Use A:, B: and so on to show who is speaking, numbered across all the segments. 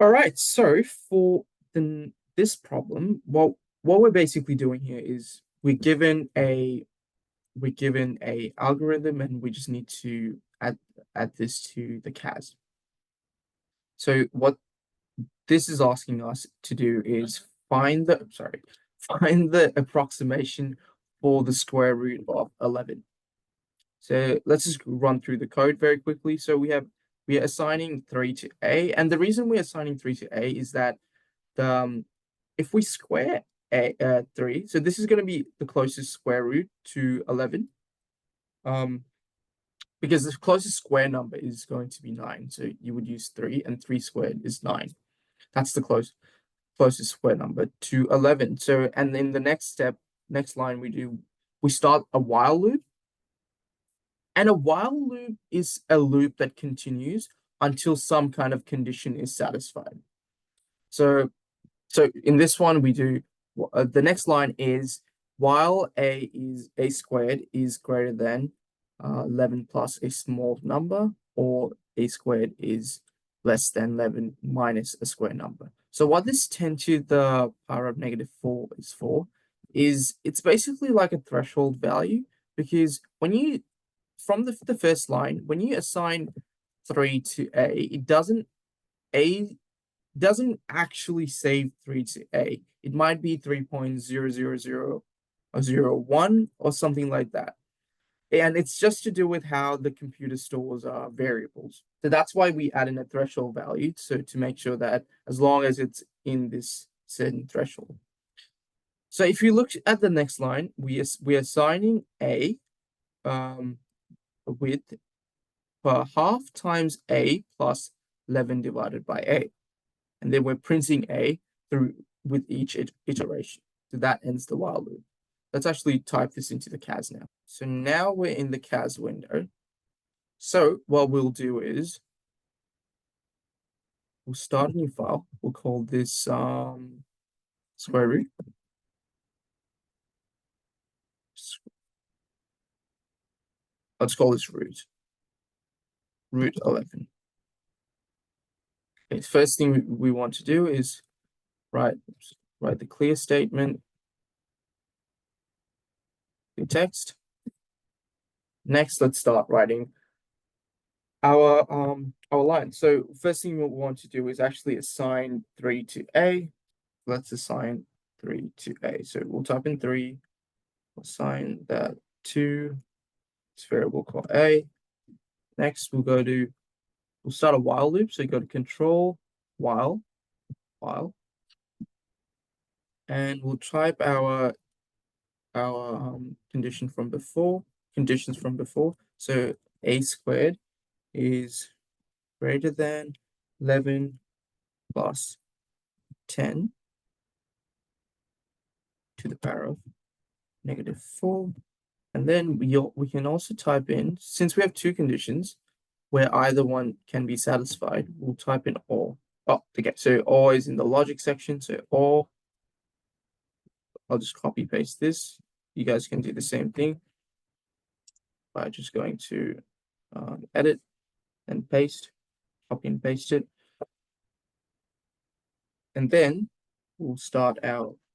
A: All right, so for this problem, what we're basically doing here is we're given a algorithm and we just need to add this to the CAS. So what this is asking us to do is find the approximation for the square root of 11. So let's just run through the code very quickly. So we are assigning 3 to A, and the reason we're assigning 3 to A is that if we square 3, so this is going to be the closest square root to 11, um, because the closest square number is going to be 9. So you would use 3, and 3 squared is 9. That's the closest square number to 11. So, and then the next line we start a while loop. And a while loop is a loop that continues until some kind of condition is satisfied. So, so in this one, the next line is while a squared is greater than 11 plus a small number, or a squared is less than 11 minus a square number. So what this 10 to the power of -4 is for is it's basically like a threshold value, because when you from the first line, when you assign 3 to A doesn't actually save 3 to A. It might be 3.000 or 0.1 or something like that. And it's just to do with how the computer stores variables. So that's why we add in a threshold value, so to make sure that as long as it's in this certain threshold. So if you look at the next line, we're assigning A with half times A plus 11 divided by A. And then we're printing A through with each iteration. So that ends the while loop. Let's actually type this into the CAS now. So now we're in the CAS window. So what we'll do is we'll start a new file. We'll call this square root. Let's call this root 11. Okay, first thing we want to do is write the clear statement, the text. Next, let's start writing our line. So first thing we want to do is actually assign 3 to A. Let's assign 3 to A. So we'll type in 3, assign that to this variable called A. Next, we'll start a while loop. So you go to control while, and we'll type our conditions from before. So A squared is greater than 11 plus 10 to the power of -4. And then we can also type in, since we have two conditions where either one can be satisfied, we'll type in OR. Oh, okay, so OR is in the logic section. So OR, I'll just copy paste this. You guys can do the same thing by just going to edit and paste, copy and paste it. And then we'll start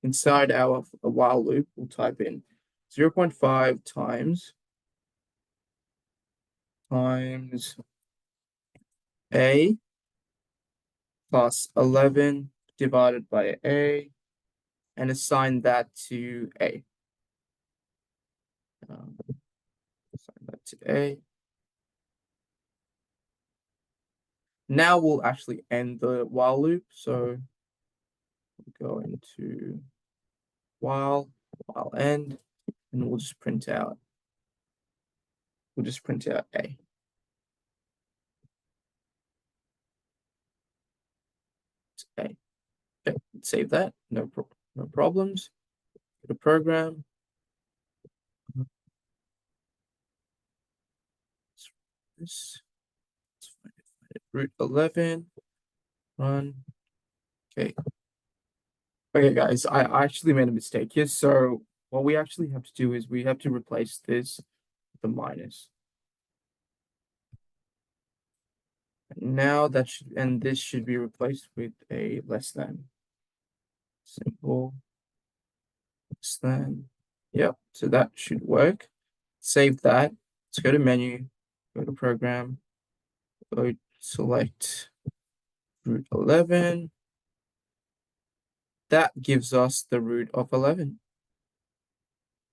A: inside our while loop, we'll type in 0.5 times A plus 11 divided by A, and assign that to A. Assign that to A. Now we'll actually end the while loop. So we'll go into while end, and we'll just print out A. It's A. Okay, save that. No problems. Go to program. Let's find it. Root 11. Run. Okay. Okay, guys, I actually made a mistake here. So what we actually have to do is we have to replace this with a minus. Now that should, and this should be replaced with a less than. Simple less than. Yep, so that should work. Save that. Let's go to menu, go to program, go select root 11. That gives us the root of 11.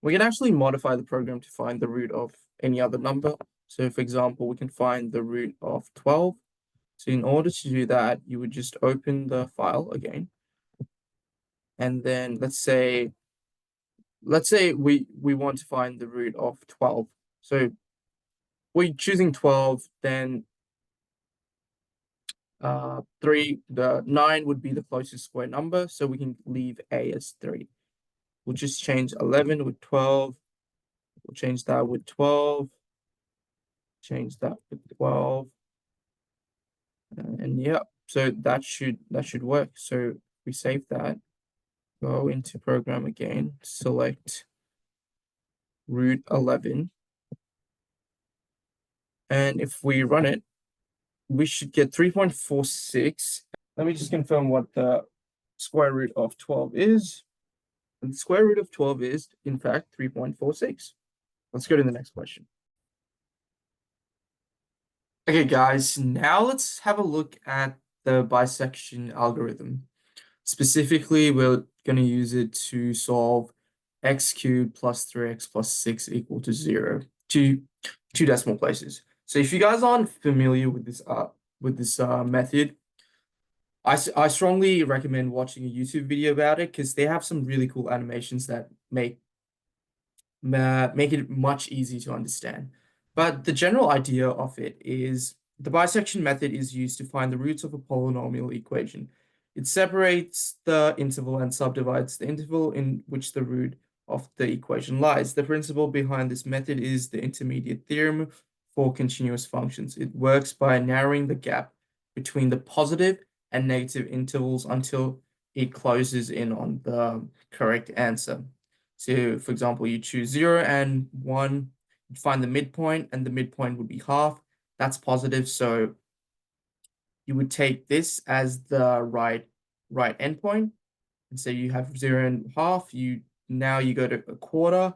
A: We can actually modify the program to find the root of any other number. So for example, we can find the root of 12. So in order to do that, you would just open the file again. And then let's say we want to find the root of 12. So we're choosing 12, then the 9 would be the closest square number, so we can leave a as 3. We'll just change 11 with 12. We'll change that with 12. Change that with 12. And yeah, so that should work. So we save that, go into program again, select root 11. And if we run it, we should get 3.46. Let me just confirm what the square root of 12 is. And the square root of 12 is, in fact, 3.46. Let's go to the next question. Okay, guys, now let's have a look at the bisection algorithm. Specifically, we're going to use it to solve x cubed plus 3x plus 6 equal to 0, two decimal places. So if you guys aren't familiar with this method, I strongly recommend watching a YouTube video about it because they have some really cool animations that make it much easier to understand. But the general idea of it is the bisection method is used to find the roots of a polynomial equation. It separates the interval and subdivides the interval in which the root of the equation lies. The principle behind this method is the intermediate theorem for continuous functions. It works by narrowing the gap between the positive and negative intervals until it closes in on the correct answer. So, for example, you choose 0 and 1, you find the midpoint, and the midpoint would be half. That's positive, so you would take this as the right endpoint. And so you have 0 and half. Now you go to a quarter,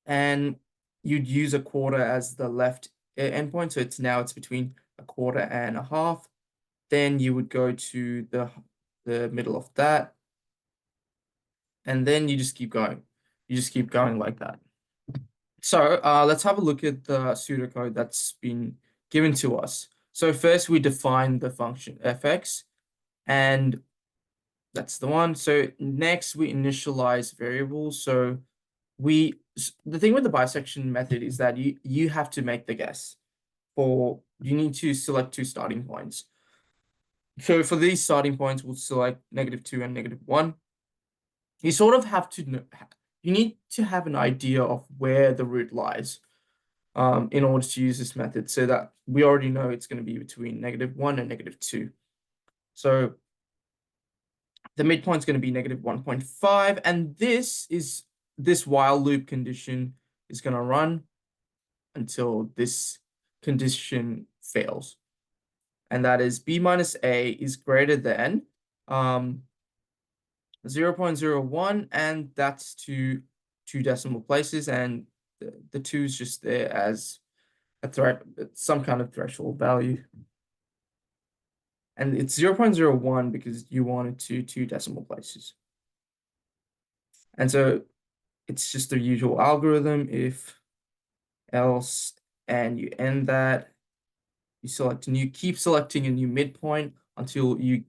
A: and you'd use a quarter as the left endpoint. So it's between a quarter and a half. Then you would go to the middle of that, and then you just keep going. You just keep going like that. So let's have a look at the pseudocode that's been given to us. So first we define the function fx, and that's the one. So next we initialize variables. So the thing with the bisection method is that you have to make the guess. You need to select 2 starting points. So for these starting points, we'll select -2 and -1. You sort of have to know, you need to have an idea of where the root lies in order to use this method, so that we already know it's going to be between -1 and -2. So the midpoint is going to be -1.5, and this while loop condition is going to run until this condition fails, and that is b minus a is greater than 0.01, and that's two decimal places, and the 2 is just there as some kind of threshold value. And it's 0.01 because you want it to 2 decimal places. And so it's just the usual algorithm, if, else, and you end that. You select and you keep selecting a new midpoint until you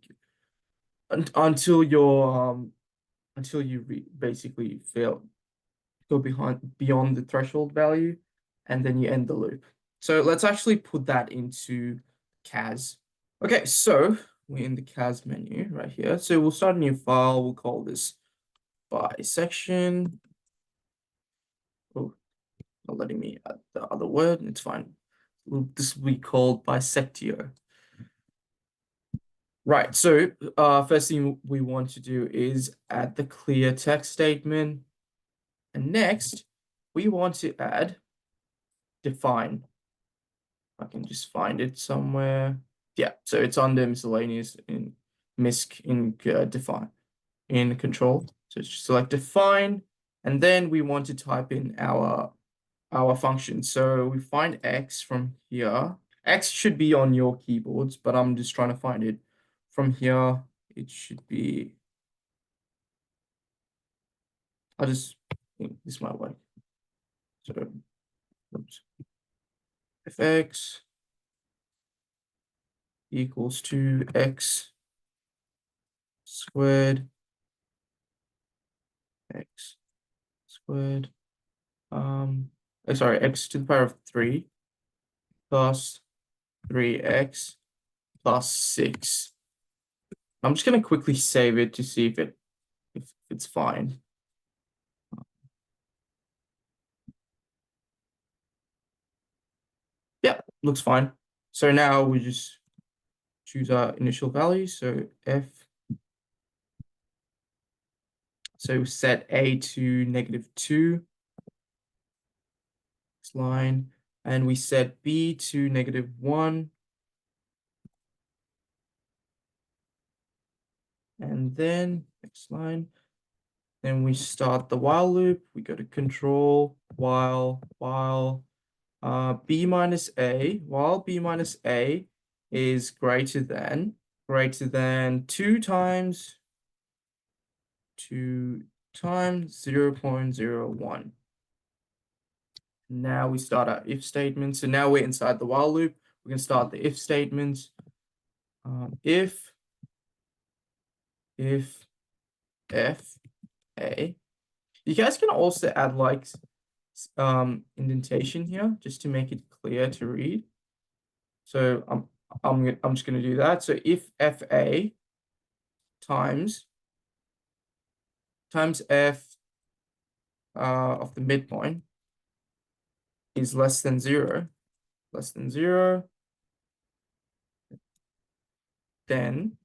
A: basically fail, go beyond the threshold value, and then you end the loop. So let's actually put that into CAS. Okay, so we're in the CAS menu right here. So we'll start a new file. We'll call this bisection. Oh, not letting me add the other word. It's fine. This will be called bisectio. Right, so first thing we want to do is add the clear text statement. And next, we want to add define. I can just find it somewhere. Yeah, so it's under miscellaneous in misc in define in control. So just select define, and then we want to type in our function. So we find x from here. X should be on your keyboards, but I'm just trying to find it from here. It should be. I just think this might work. So oops. If x equals to x squared, x squared, sorry, x to the power of 3 plus 3x plus 6. I'm just going to quickly save it to see if it's fine. Yeah, looks fine. So now we just choose our initial value. So f. So set a to -2, this line, and we set b to -1. And then next line, then we start the while loop. We go to control while b minus a, while b minus a is greater than 2 times 0.01. Now we start our if statement. So now we're inside the while loop. We can start the if statements. If f a. You guys can also add like indentation here just to make it clear to read. So I'm just going to do that. So if fa times f of the midpoint is less than 0, then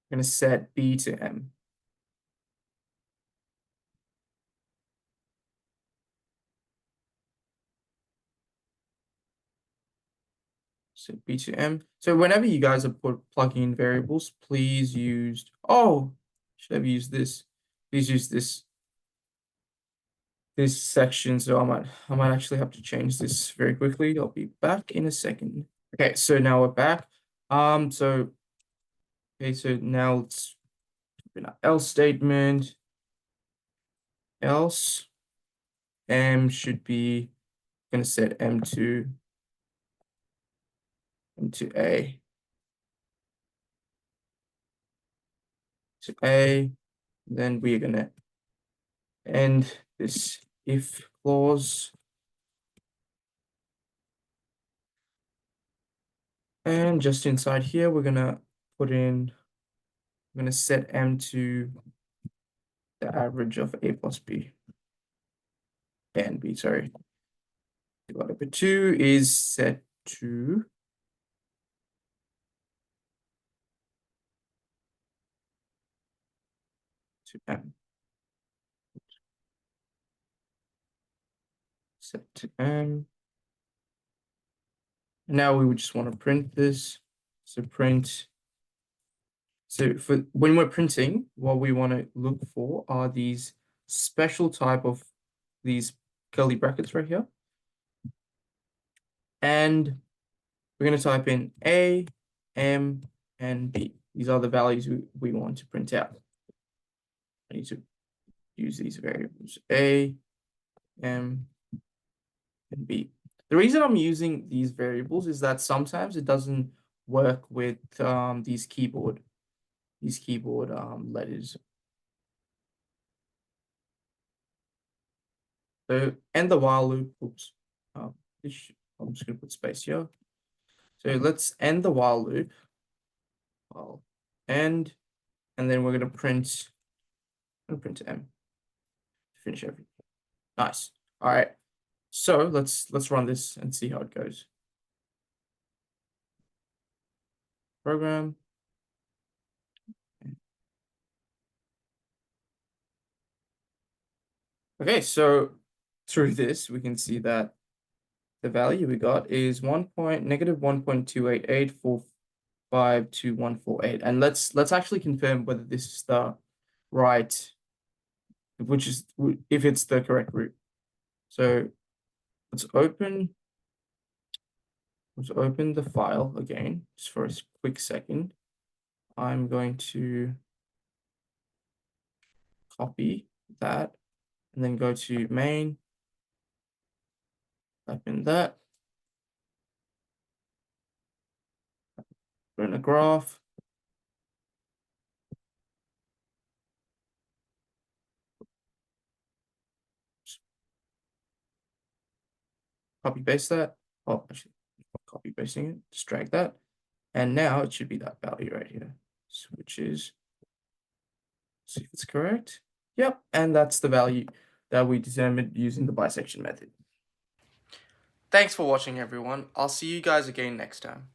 A: I'm going to set b to m. So b to m. So whenever you guys are plugging in variables, please use, should have used this. Please use this section. So I might actually have to change this very quickly. I'll be back in a second. Okay, so now we're back. So now let's open our else statement. Else m should be going to set m to a. To a, then we're going to end this if clause. And just inside here, we're going to set m to the average of a plus b. And b, sorry. Divided by 2 is set to m. Set to m. Now we would just want to print this. So for when we're printing, what we want to look for are these special type of these curly brackets right here. And we're going to type in a, m, and b. These are the values we want to print out. I need to use these variables a, m, and b. The reason I'm using these variables is that sometimes it doesn't work with these keyboard letters. So end the while loop. Oops. I'm just going to put space here. So let's end the while loop. I'll end, and then we're going to print m to finish everything. Nice. All right. So let's run this and see how it goes. Program. Okay, so through this, we can see that the value we got is negative 1.288452148. And let's actually confirm whether this is the right, if it's the correct root. So let's open the file again, just for a quick second. I'm going to copy that and then go to main, type in that, put in a graph, copy paste that. Oh, actually, not copy pasting it, just drag that. And now it should be that value right here, which is, see if it's correct. Yep, and that's the value that we determined using the bisection method. Thanks for watching, everyone. I'll see you guys again next time.